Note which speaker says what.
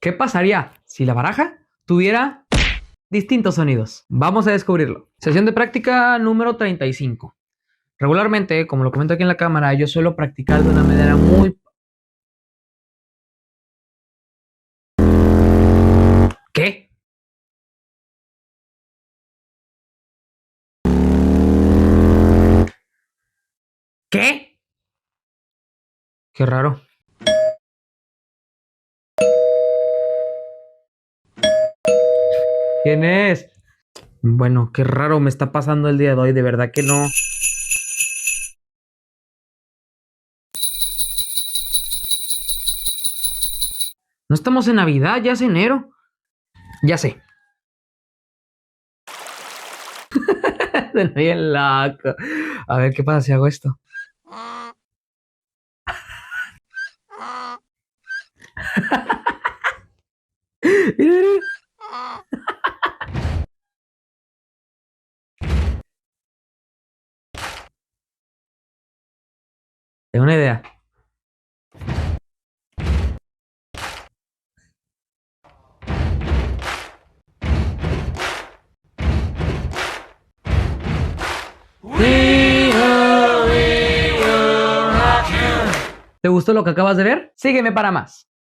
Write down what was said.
Speaker 1: ¿Qué pasaría si la baraja tuviera distintos sonidos? Vamos a descubrirlo. Sesión de práctica número 35. Regularmente, como lo comento aquí en la cámara, yo suelo practicar de una manera muy... ¿Qué? ¿Qué? Qué raro. ¿Quién es? Bueno, qué raro me está pasando el día de hoy, de verdad que no. No estamos en Navidad, ya es enero. Ya sé. Se me bien loco. A ver qué pasa si hago esto. Mira, mira. Tengo una idea. ¿Te gustó lo que acabas de ver? Sígueme para más.